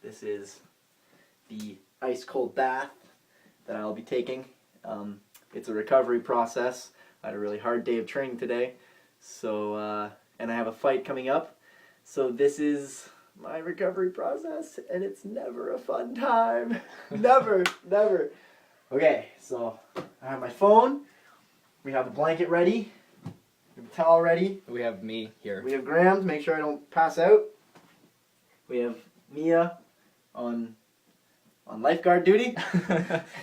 This is the ice cold bath that I'll be taking. It's a recovery process. I had a really hard day of training today, so and I have a fight coming up. So this is my recovery process, and it's never a fun time. Never. Okay, so I have my phone. We have a blanket ready. We have a towel ready. We have me here. We have Graeme to make sure I don't pass out. We have Mia on lifeguard duty.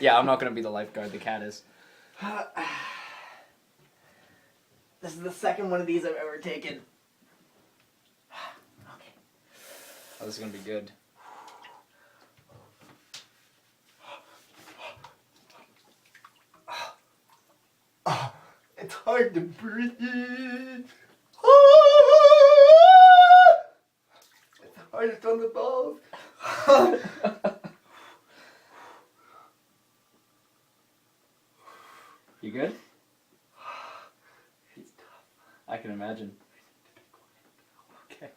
Yeah, I'm not going to be the lifeguard, the cat is. This is the second one of these I've ever taken. Okay. Oh, this is going to be good. It's hard to breathe. It's hardest on the balls. You good? It's tough. I can imagine. Okay.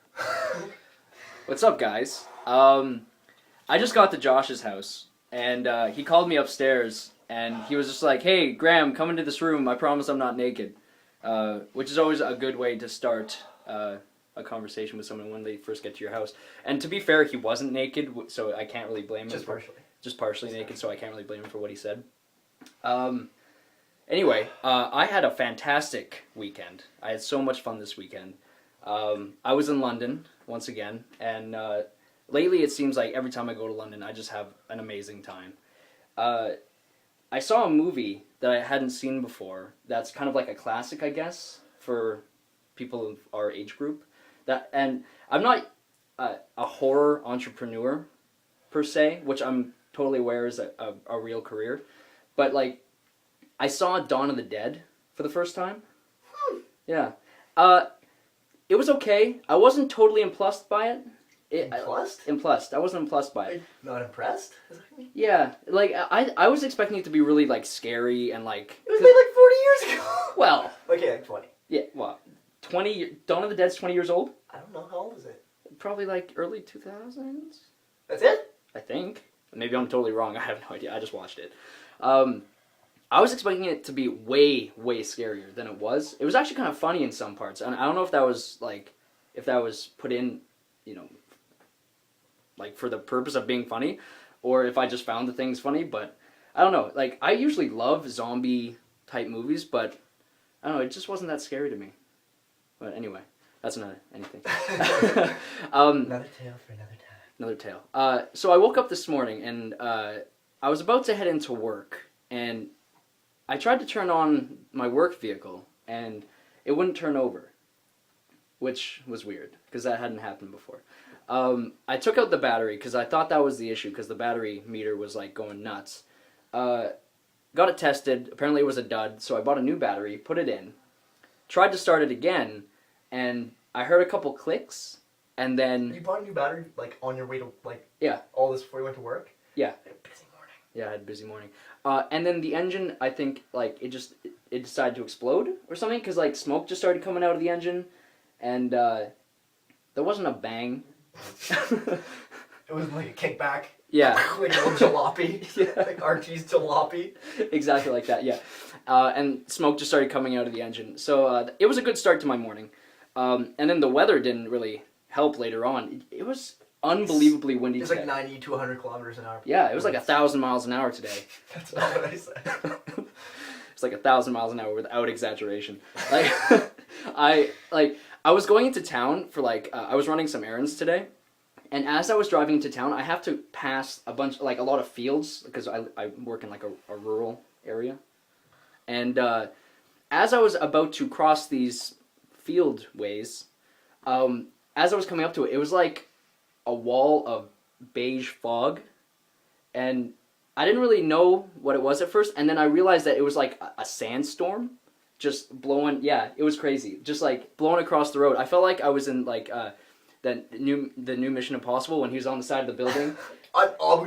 What's up, guys? I just got to Josh's house, and he called me upstairs, and he was just like, "Hey, Graeme, come into this room. I promise I'm not naked," which is always a good way to start a conversation with someone when they first get to your house. And to be fair, he wasn't naked, so I can't really blame him. Just partially naked, so I can't really blame him for what he said. Anyway, I had a fantastic weekend. I had so much fun this weekend. I was in London once again, and lately it seems like every time I go to London, I just have an amazing time. I saw a movie that I hadn't seen before that's kind of like a classic, I guess, for people of our age group. And I'm not a horror entrepreneur, per se, which I'm totally aware is a real career, but like, I saw Dawn of the Dead for the first time. Yeah. It was okay. I wasn't totally impressed by it. Impressed? I wasn't impressed by it. Not impressed? Is that what you mean? Yeah. Like, I was expecting it to be really, like, scary and, like... It was made like 40 years ago! Well... Okay, like 20. Yeah, well, 20... Dawn of the Dead's 20 years old? I don't know. How old is it? Probably, like, early 2000s? That's it? I think. Maybe I'm totally wrong. I have no idea. I just watched it. I was expecting it to be way, way scarier than it was. It was actually kind of funny in some parts, and I don't know if that was, like, put in, you know, like, for the purpose of being funny, or if I just found the things funny, but I don't know. Like, I usually love zombie-type movies, but, I don't know, it just wasn't that scary to me. But anyway, that's not anything. Another tale for another time. Another tale. So I woke up this morning, and I was about to head into work, and I tried to turn on my work vehicle, and it wouldn't turn over, which was weird, because that hadn't happened before. I took out the battery, because I thought that was the issue, because the battery meter was, like, going nuts. Got it tested. Apparently it was a dud, so I bought a new battery, put it in, tried to start it again, and I heard a couple clicks, and then... You bought a new battery, like, on your way to, like... Yeah. All this before you went to work? Yeah. Busy morning. Yeah, I had a busy morning. And then the engine, I think, like, it decided to explode or something, because, like, smoke just started coming out of the engine, and there wasn't a bang. It was like a kickback. Yeah. Like a little jalopy. Yeah. Like Archie's jalopy. Exactly like that, yeah. And smoke just started coming out of the engine. So it was a good start to my morning. And then the weather didn't really help later on. It was unbelievably windy today. It's like 90 to 100 kilometers an hour. Yeah, it was like 1,000 miles an hour today. That's not what I said. It's like 1,000 miles an hour without exaggeration. Like, I was going into town for I was running some errands today, and as I was driving into town, I have to pass a lot of fields, because I work in like a rural area, and as I was about to cross these field ways, as I was coming up to it, it was like a wall of beige fog, and I didn't really know what it was at first, and then I realized that it was like a sandstorm just blowing. Yeah, it was crazy, just like blowing across the road. I felt like I was in like the new Mission Impossible when he was on the side of the building.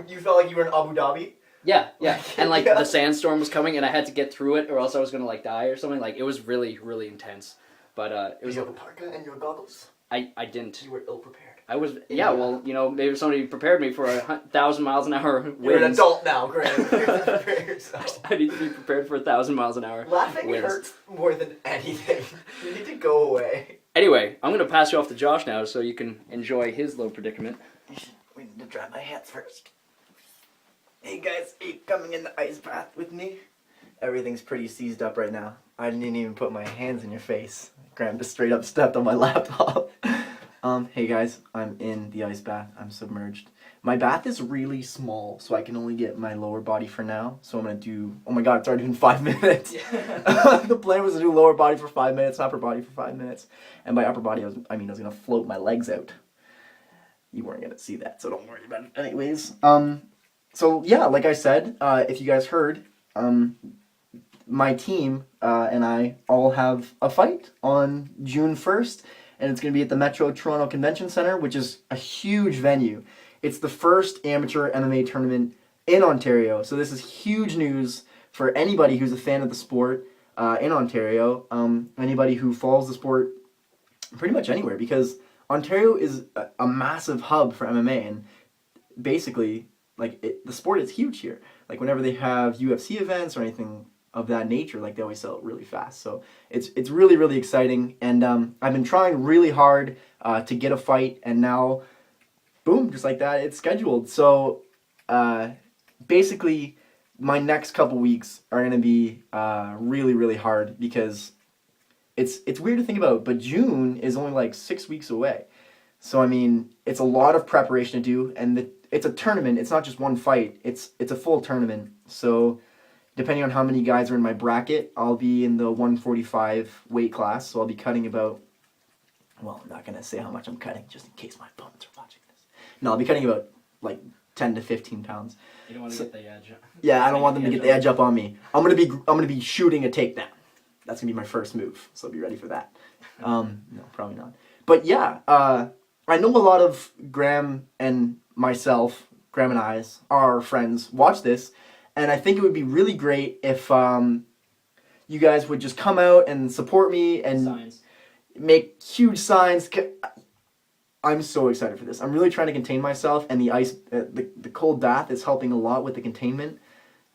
You felt like you were in Abu Dhabi? Yeah, and like the sandstorm was coming, and I had to get through it, or else I was gonna like die or something. Like, it was really, really intense. But it was. Did you have a parka and your goggles? I didn't. You were ill prepared. I was, well, maybe somebody prepared me for 1,000 miles an hour winds. You're an adult now, Graeme. Prepare yourself. I need to be prepared for 1,000 miles an hour. Laughing winds. hurts more than anything. You need to go away. Anyway, I'm going to pass you off to Josh now so you can enjoy his little predicament. We need to dry my hands first. Hey guys, are you coming in the ice bath with me? Everything's pretty seized up right now. I didn't even put my hands in your face. Graeme just straight up stepped on my laptop. Hey guys, I'm in the ice bath. I'm submerged. My bath is really small, so I can only get my lower body for now. So I'm gonna do, oh my god, it's already been 5 minutes. Yeah. The plan was to do lower body for 5 minutes, upper body for 5 minutes. And by upper body, I was gonna float my legs out. You weren't gonna see that, so don't worry about it. Anyways, so yeah, like I said, if you guys heard, my team and I all have a fight on June 1st, and it's going to be at the Metro Toronto Convention Centre, which is a huge venue. It's the first amateur MMA tournament in Ontario, so this is huge news for anybody who's a fan of the sport in Ontario, anybody who follows the sport pretty much anywhere, because Ontario is a massive hub for MMA, and basically, the sport is huge here. Like, whenever they have UFC events or anything of that nature, they always sell it really fast. So it's really, really exciting, and I've been trying really hard to get a fight, and now, boom, just like that, it's scheduled. So basically, my next couple weeks are going to be really, really hard, because it's weird to think about, but June is only 6 weeks away. So, I mean, it's a lot of preparation to do, and it's a tournament. It's not just one fight. It's a full tournament. So, depending on how many guys are in my bracket, I'll be in the 145 weight class. So, I'll be cutting about, well, I'm not going to say how much I'm cutting, just in case my opponents are watching this. No, I'll be cutting about, 10 to 15 pounds. You don't want to get the edge up. Yeah, I don't want them to get the edge up on me. I'm gonna be shooting a takedown. That's going to be my first move. So, be ready for that. No, probably not. But, yeah, I know a lot of Graeme and myself, Graeme and I, our friends, watch this, and I think it would be really great if you guys would just come out and support me and make huge signs. I'm so excited for this. I'm really trying to contain myself, and the ice, the cold bath is helping a lot with the containment.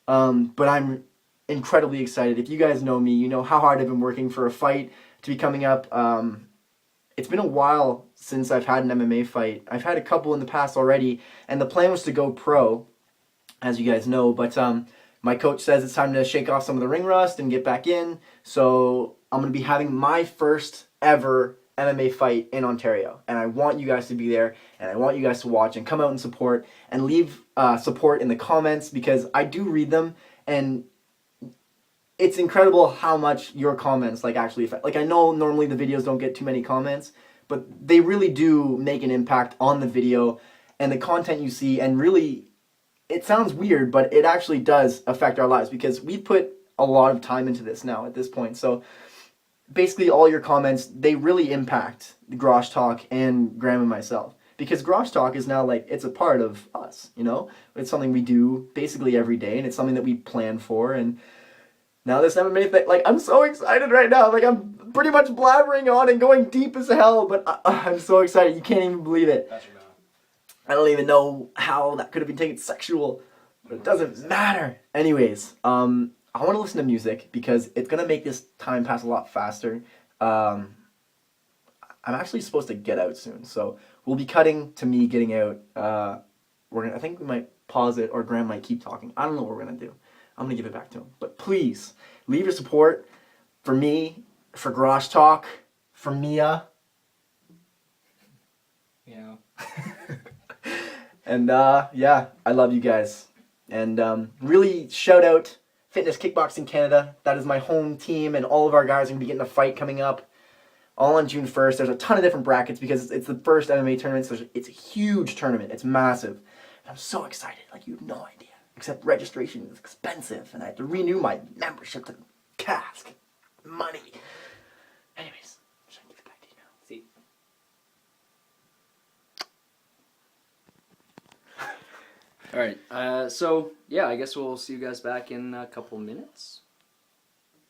But I'm incredibly excited. If you guys know me, you know how hard I've been working for a fight to be coming up. It's been a while since I've had an MMA fight. I've had a couple in the past already, and the plan was to go pro, as you guys know, but my coach says it's time to shake off some of the ring rust and get back in, so I'm going to be having my first ever MMA fight in Ontario, and I want you guys to be there, and I want you guys to watch and come out and support, and leave support in the comments, because I do read them, and it's incredible how much your comments actually affect. I know normally the videos don't get too many comments, but they really do make an impact on the video and the content you see, and really, it sounds weird, but it actually does affect our lives, because we put a lot of time into this now at this point. So basically all your comments, they really impact the Grosh Talk and Graeme and myself, because Grosh Talk is now it's a part of us, It's something we do basically every day, and it's something that we plan for, and now this MMA thing, I'm so excited right now. I'm pretty much blabbering on and going deep as hell, but I'm so excited. You can't even believe it. I don't even know how that could have been taken sexual, but it doesn't matter. Anyways, I want to listen to music, because it's going to make this time pass a lot faster. I'm actually supposed to get out soon, so we'll be cutting to me getting out. I think we might pause it, or Graeme might keep talking. I don't know what we're going to do. I'm going to give it back to him. But please, leave your support for me, for Grosh Talk, for Mia. Yeah. And, yeah, I love you guys. And really shout out Fitness Kickboxing Canada. That is my home team, and all of our guys are going to be getting a fight coming up, all on June 1st. There's a ton of different brackets, because it's the first MMA tournament, so it's a huge tournament. It's massive. And I'm so excited. You have no idea. Except registration is expensive, and I have to renew my membership to Cask. Money. Anyways, I'm just going to give it back to you now. See. All right. So yeah, I guess we'll see you guys back in a couple minutes.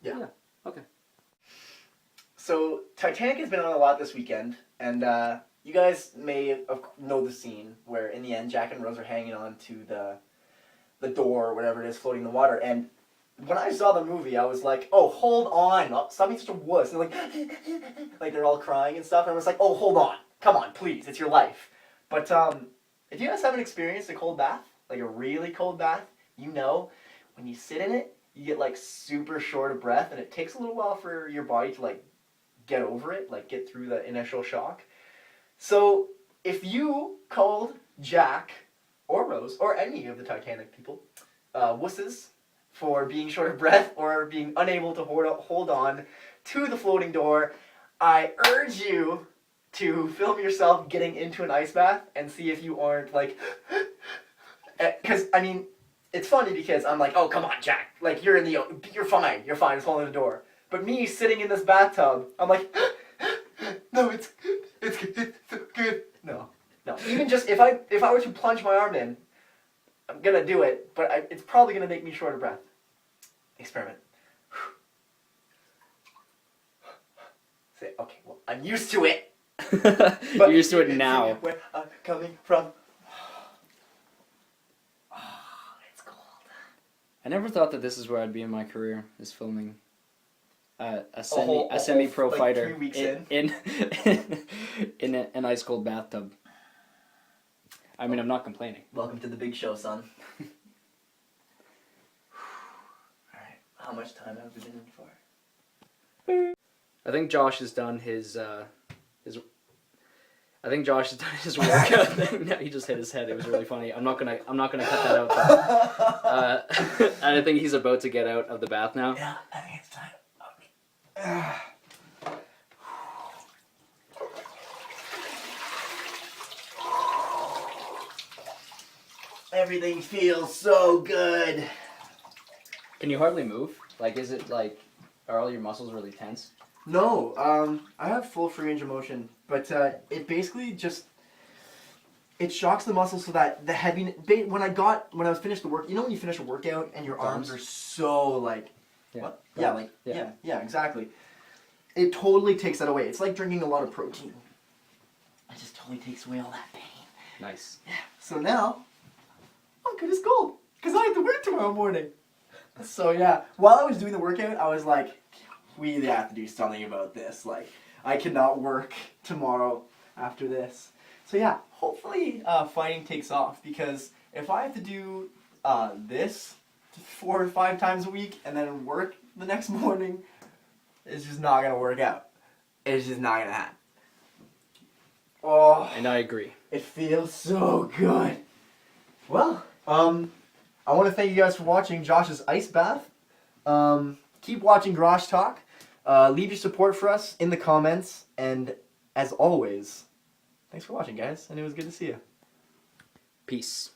Yeah. Okay. So Titanic has been on a lot this weekend, and you guys may know the scene where in the end Jack and Rose are hanging on to the door or whatever it is floating in the water. And when I saw the movie, I was like, oh, hold on. Stop being such a wuss. And like they're all crying and stuff. And I was like, oh, hold on. Come on, please. It's your life. But if you guys haven't experienced a cold bath, like a really cold bath, you know, when you sit in it, you get like super short of breath. And it takes a little while for your body to like get over it, like get through the initial shock. So if you called Jack or Rose or any of the Titanic people wusses for being short of breath or being unable to hold on to the floating door, I urge you to film yourself getting into an ice bath and see if you aren't like, because I mean, it's funny because I'm like, oh come on Jack, like you're fine, just holding the door. But me sitting in this bathtub, I'm like, no, it's good. No. Even just if I were to plunge my arm in, I'm gonna do it, but it's probably gonna make me short of breath. Experiment. Say, okay, well, I'm used to it. You're used to it now. Where I'm coming from. Oh, it's cold. I never thought that this is where I'd be in my career, is filming a semi-pro like fighter 3 weeks in an ice cold bathtub. I mean, I'm not complaining. Welcome to the big show, son. Alright, how much time have we been in for? I think Josh has done his workout thing. No, he just hit his head. It was really funny. I'm not gonna cut that out. And I think he's about to get out of the bath now. Yeah, I think it's time. Everything feels so good. Can you hardly move? Like, is it like, are all your muscles really tense? No, I have full free range of motion, but it basically just, it shocks the muscles so that the heaviness, when I was finished the work, you know when you finish a workout and your arms are so like, yeah, what? Yeah, exactly. It totally takes that away. It's like drinking a lot of protein. It just totally takes away all that pain. Nice. Yeah, so now, I'm good as gold, because I have to work tomorrow morning. So yeah, while I was doing the workout, I was like, we have to do something about this. Like, I cannot work tomorrow after this. So yeah, hopefully fighting takes off, because if I have to do this 4 or 5 times a week and then work the next morning, it's just not gonna work out. It's just not gonna happen. Oh, And I agree. it feels so good. Well, I want to thank you guys for watching Josh's ice bath. Keep watching Garage Talk. Leave your support for us in the comments. And as always, thanks for watching, guys. And it was good to see you. Peace.